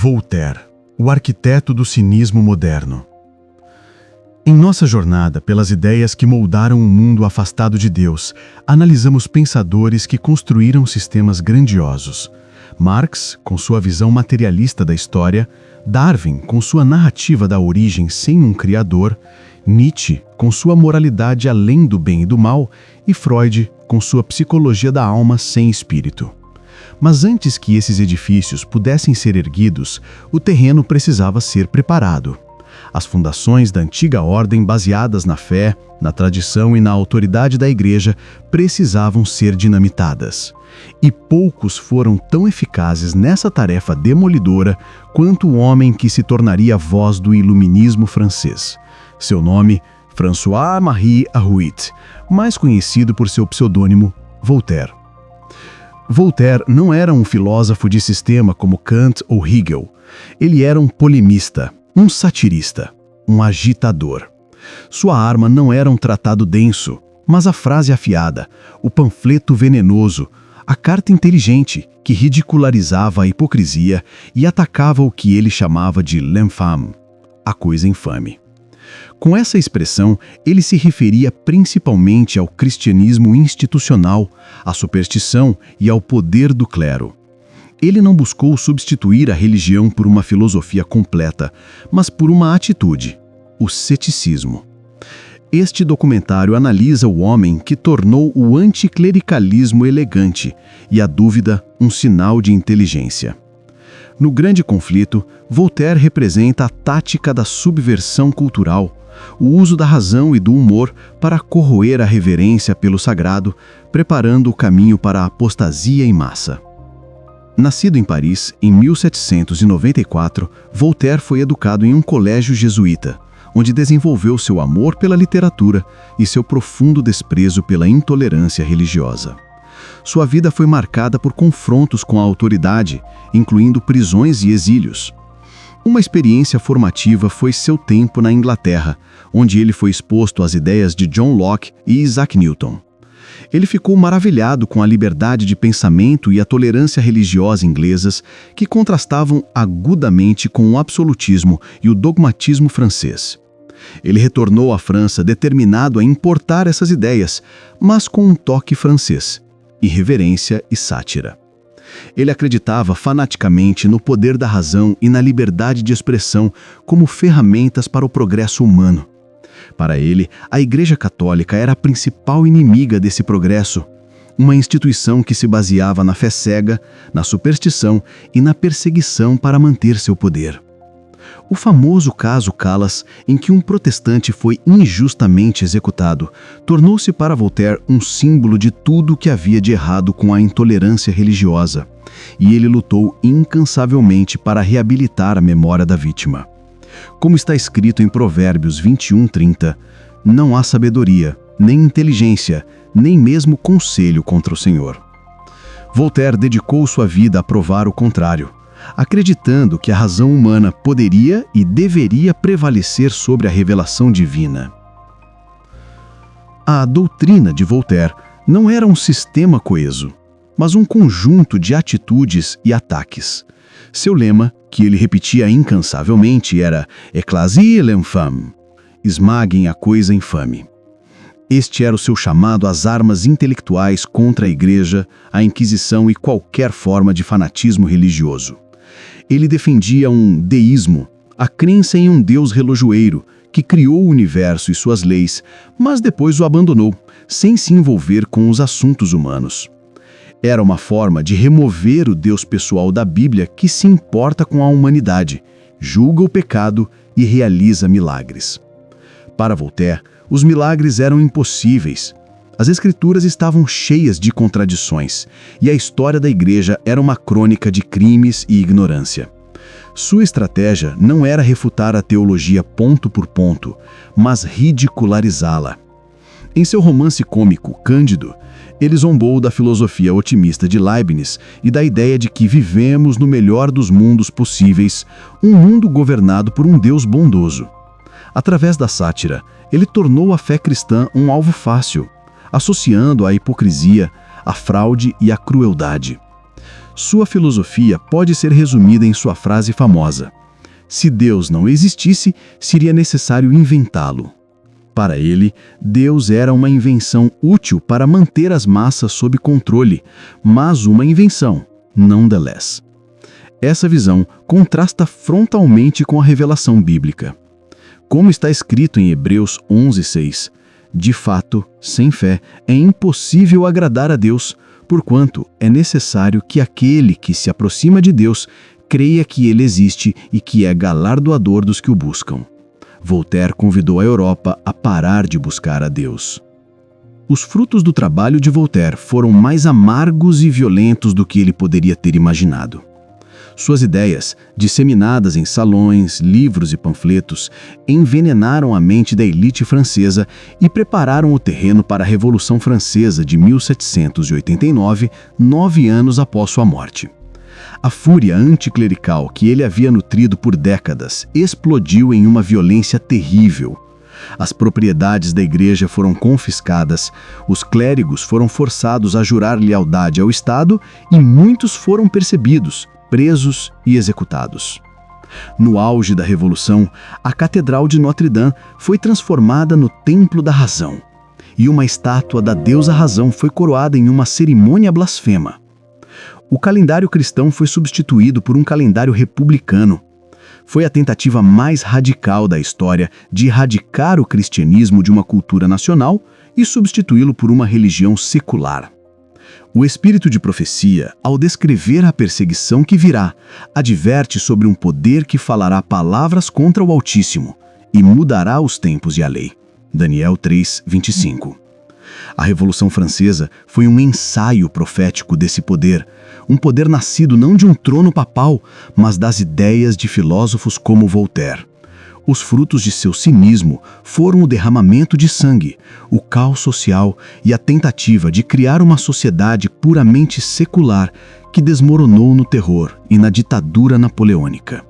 Voltaire, o arquiteto do cinismo moderno. Em nossa jornada pelas ideias que moldaram um mundo afastado de Deus, analisamos pensadores que construíram sistemas grandiosos. Marx, com sua visão materialista da história, Darwin, com sua narrativa da origem sem um criador, Nietzsche, com sua moralidade além do bem e do mal, e Freud, com sua psicologia da alma sem espírito. Mas antes que esses edifícios pudessem ser erguidos, o terreno precisava ser preparado. As fundações da antiga ordem, baseadas na fé, na tradição e na autoridade da Igreja, precisavam ser dinamitadas. E poucos foram tão eficazes nessa tarefa demolidora quanto o homem que se tornaria a voz do iluminismo francês. Seu nome, François-Marie Arouet, mais conhecido por seu pseudônimo Voltaire. Voltaire não era um filósofo de sistema como Kant ou Hegel. Ele era um polemista, um satirista, um agitador. Sua arma não era um tratado denso, mas a frase afiada, o panfleto venenoso, a carta inteligente que ridicularizava a hipocrisia e atacava o que ele chamava de l'infâme, a coisa infame. Com essa expressão, ele se referia principalmente ao cristianismo institucional, à superstição e ao poder do clero. Ele não buscou substituir a religião por uma filosofia completa, mas por uma atitude, o ceticismo. Este documentário analisa o homem que tornou o anticlericalismo elegante e a dúvida um sinal de inteligência. No Grande Conflito, Voltaire representa a tática da subversão cultural, o uso da razão e do humor para corroer a reverência pelo sagrado, preparando o caminho para a apostasia em massa. Nascido em Paris, em 1794, Voltaire foi educado em um colégio jesuíta, onde desenvolveu seu amor pela literatura e seu profundo desprezo pela intolerância religiosa. Sua vida foi marcada por confrontos com a autoridade, incluindo prisões e exílios. Uma experiência formativa foi seu tempo na Inglaterra, onde ele foi exposto às ideias de John Locke e Isaac Newton. Ele ficou maravilhado com a liberdade de pensamento e a tolerância religiosa inglesas que contrastavam agudamente com o absolutismo e o dogmatismo francês. Ele retornou à França determinado a importar essas ideias, mas com um toque francês, irreverência e sátira. Ele acreditava fanaticamente no poder da razão e na liberdade de expressão como ferramentas para o progresso humano. Para ele, a Igreja Católica era a principal inimiga desse progresso, uma instituição que se baseava na fé cega, na superstição e na perseguição para manter seu poder. O famoso caso Calas, em que um protestante foi injustamente executado, tornou-se para Voltaire um símbolo de tudo o que havia de errado com a intolerância religiosa, e ele lutou incansavelmente para reabilitar a memória da vítima. Como está escrito em Provérbios 21:30, não há sabedoria, nem inteligência, nem mesmo conselho contra o Senhor. Voltaire dedicou sua vida a provar o contrário, acreditando que a razão humana poderia e deveria prevalecer sobre a revelação divina. A doutrina de Voltaire não era um sistema coeso, mas um conjunto de atitudes e ataques. Seu lema, que ele repetia incansavelmente, era «Écrasez l'infâme», esmaguem a coisa infame. Este era o seu chamado às armas intelectuais contra a Igreja, a Inquisição e qualquer forma de fanatismo religioso. Ele defendia um deísmo, a crença em um Deus relojoeiro, que criou o universo e suas leis, mas depois o abandonou, sem se envolver com os assuntos humanos. Era uma forma de remover o Deus pessoal da Bíblia que se importa com a humanidade, julga o pecado e realiza milagres. Para Voltaire, os milagres eram impossíveis. As Escrituras estavam cheias de contradições, e a história da Igreja era uma crônica de crimes e ignorância. Sua estratégia não era refutar a teologia ponto por ponto, mas ridicularizá-la. Em seu romance cômico, Cândido, ele zombou da filosofia otimista de Leibniz e da ideia de que vivemos no melhor dos mundos possíveis, um mundo governado por um Deus bondoso. Através da sátira, ele tornou a fé cristã um alvo fácil, associando a hipocrisia, a fraude e a crueldade. Sua filosofia pode ser resumida em sua frase famosa: se Deus não existisse, seria necessário inventá-lo. Para ele, Deus era uma invenção útil para manter as massas sob controle, mas uma invenção, nonetheless. Essa visão contrasta frontalmente com a revelação bíblica. Como está escrito em Hebreus 11:6, de fato, sem fé, é impossível agradar a Deus, porquanto é necessário que aquele que se aproxima de Deus creia que ele existe e que é galardoador dos que o buscam. Voltaire convidou a Europa a parar de buscar a Deus. Os frutos do trabalho de Voltaire foram mais amargos e violentos do que ele poderia ter imaginado. Suas ideias, disseminadas em salões, livros e panfletos, envenenaram a mente da elite francesa e prepararam o terreno para a Revolução Francesa de 1789, 9 anos após sua morte. A fúria anticlerical que ele havia nutrido por décadas explodiu em uma violência terrível. As propriedades da igreja foram confiscadas, os clérigos foram forçados a jurar lealdade ao Estado e muitos foram perseguidos, presos e executados. No auge da Revolução, a Catedral de Notre-Dame foi transformada no Templo da Razão, e uma estátua da deusa Razão foi coroada em uma cerimônia blasfema. O calendário cristão foi substituído por um calendário republicano. Foi a tentativa mais radical da história de erradicar o cristianismo de uma cultura nacional e substituí-lo por uma religião secular. O espírito de profecia, ao descrever a perseguição que virá, adverte sobre um poder que falará palavras contra o Altíssimo e mudará os tempos e a lei. Daniel 3:25. A Revolução Francesa foi um ensaio profético desse poder, um poder nascido não de um trono papal, mas das ideias de filósofos como Voltaire. Os frutos de seu cinismo foram o derramamento de sangue, o caos social e a tentativa de criar uma sociedade puramente secular que desmoronou no terror e na ditadura napoleônica.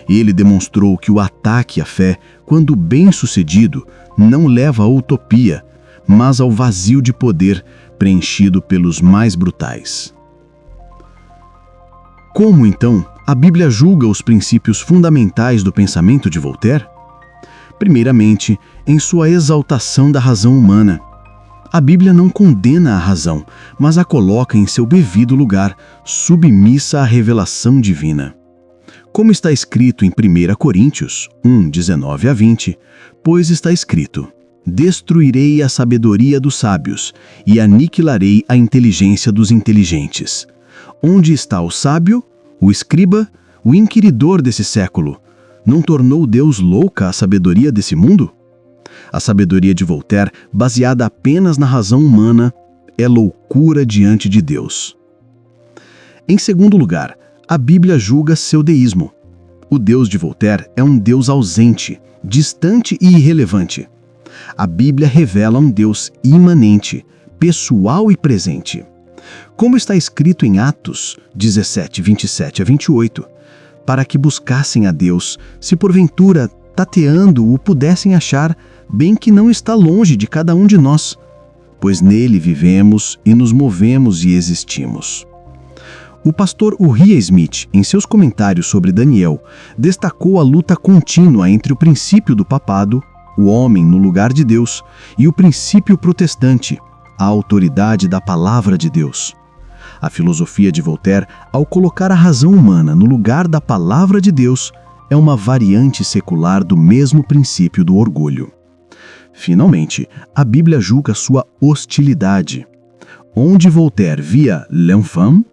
Ele demonstrou que o ataque à fé, quando bem sucedido, não leva à utopia, mas ao vazio de poder preenchido pelos mais brutais. Como, então, a Bíblia julga os princípios fundamentais do pensamento de Voltaire? Primeiramente, em sua exaltação da razão humana. A Bíblia não condena a razão, mas a coloca em seu devido lugar, submissa à revelação divina. Como está escrito em 1 Coríntios 1:19-20, pois está escrito: destruirei a sabedoria dos sábios e aniquilarei a inteligência dos inteligentes. Onde está o sábio, o escriba, o inquiridor desse século? Não tornou Deus louca a sabedoria desse mundo? A sabedoria de Voltaire, baseada apenas na razão humana, é loucura diante de Deus. Em segundo lugar, a Bíblia julga seu deísmo. O Deus de Voltaire é um Deus ausente, distante e irrelevante. A Bíblia revela um Deus imanente, pessoal e presente. Como está escrito em Atos 17:27-28, para que buscassem a Deus, se porventura, tateando, o pudessem achar, bem que não está longe de cada um de nós, pois nele vivemos e nos movemos e existimos. O pastor Uriah Smith, em seus comentários sobre Daniel, destacou a luta contínua entre o princípio do papado, o homem no lugar de Deus, e o princípio protestante, a autoridade da palavra de Deus. A filosofia de Voltaire, ao colocar a razão humana no lugar da palavra de Deus, é uma variante secular do mesmo princípio do orgulho. Finalmente, a Bíblia julga sua hostilidade. Onde Voltaire via l'enfant,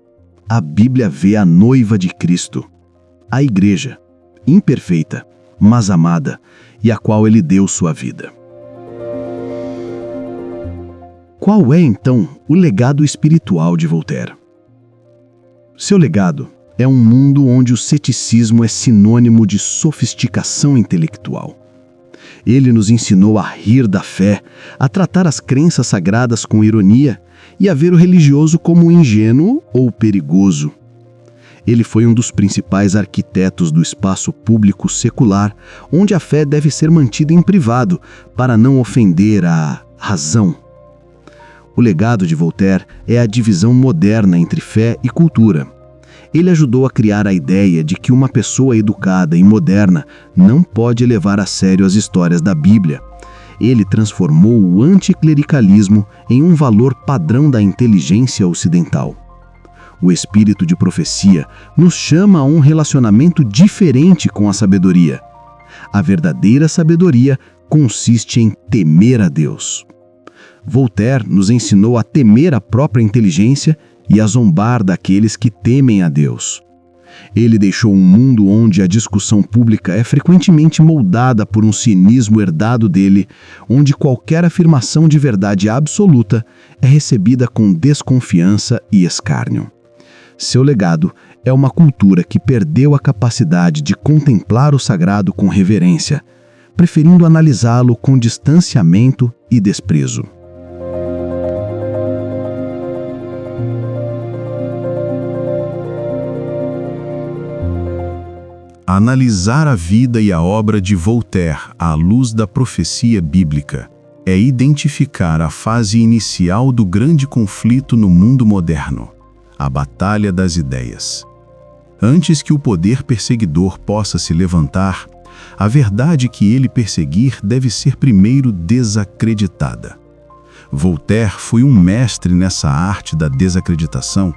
a Bíblia vê a noiva de Cristo, a igreja, imperfeita, mas amada, e a qual ele deu sua vida. Qual é, então, o legado espiritual de Voltaire? Seu legado é um mundo onde o ceticismo é sinônimo de sofisticação intelectual. Ele nos ensinou a rir da fé, a tratar as crenças sagradas com ironia e a ver o religioso como ingênuo ou perigoso. Ele foi um dos principais arquitetos do espaço público secular, onde a fé deve ser mantida em privado para não ofender a razão. O legado de Voltaire é a divisão moderna entre fé e cultura, Ele ajudou a criar a ideia de que uma pessoa educada e moderna não pode levar a sério as histórias da Bíblia. Ele transformou o anticlericalismo em um valor padrão da inteligência ocidental. O espírito de profecia nos chama a um relacionamento diferente com a sabedoria. A verdadeira sabedoria consiste em temer a Deus. Voltaire nos ensinou a temer a própria inteligência e a zombar daqueles que temem a Deus. Ele deixou um mundo onde a discussão pública é frequentemente moldada por um cinismo herdado dele, onde qualquer afirmação de verdade absoluta é recebida com desconfiança e escárnio. Seu legado é uma cultura que perdeu a capacidade de contemplar o sagrado com reverência, preferindo analisá-lo com distanciamento e desprezo. Analisar a vida e a obra de Voltaire à luz da profecia bíblica é identificar a fase inicial do grande conflito no mundo moderno, a batalha das ideias. Antes que o poder perseguidor possa se levantar, a verdade que ele perseguir deve ser primeiro desacreditada. Voltaire foi um mestre nessa arte da desacreditação.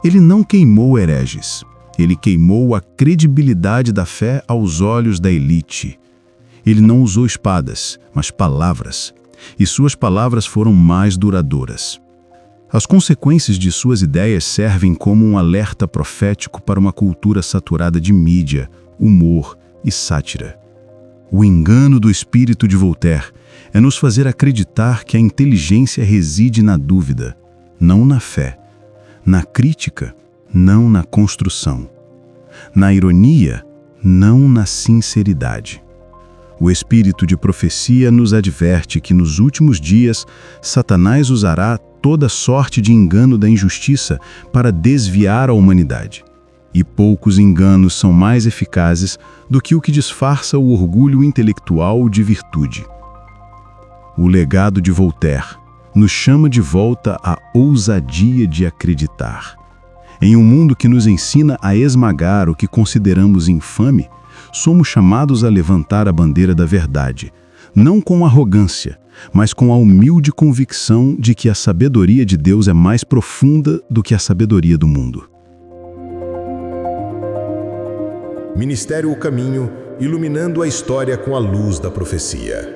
Ele não queimou hereges. Ele queimou a credibilidade da fé aos olhos da elite. Ele não usou espadas, mas palavras, e suas palavras foram mais duradouras. As consequências de suas ideias servem como um alerta profético para uma cultura saturada de mídia, humor e sátira. O engano do espírito de Voltaire é nos fazer acreditar que a inteligência reside na dúvida, não na fé, na crítica, não na construção, na ironia, não na sinceridade. O espírito de profecia nos adverte que nos últimos dias Satanás usará toda sorte de engano da injustiça para desviar a humanidade. E poucos enganos são mais eficazes do que o que disfarça o orgulho intelectual de virtude. O legado de Voltaire nos chama de volta à ousadia de acreditar. Em um mundo que nos ensina a esmagar o que consideramos infame, somos chamados a levantar a bandeira da verdade, não com arrogância, mas com a humilde convicção de que a sabedoria de Deus é mais profunda do que a sabedoria do mundo. Ministério O Caminho, iluminando a história com a luz da profecia.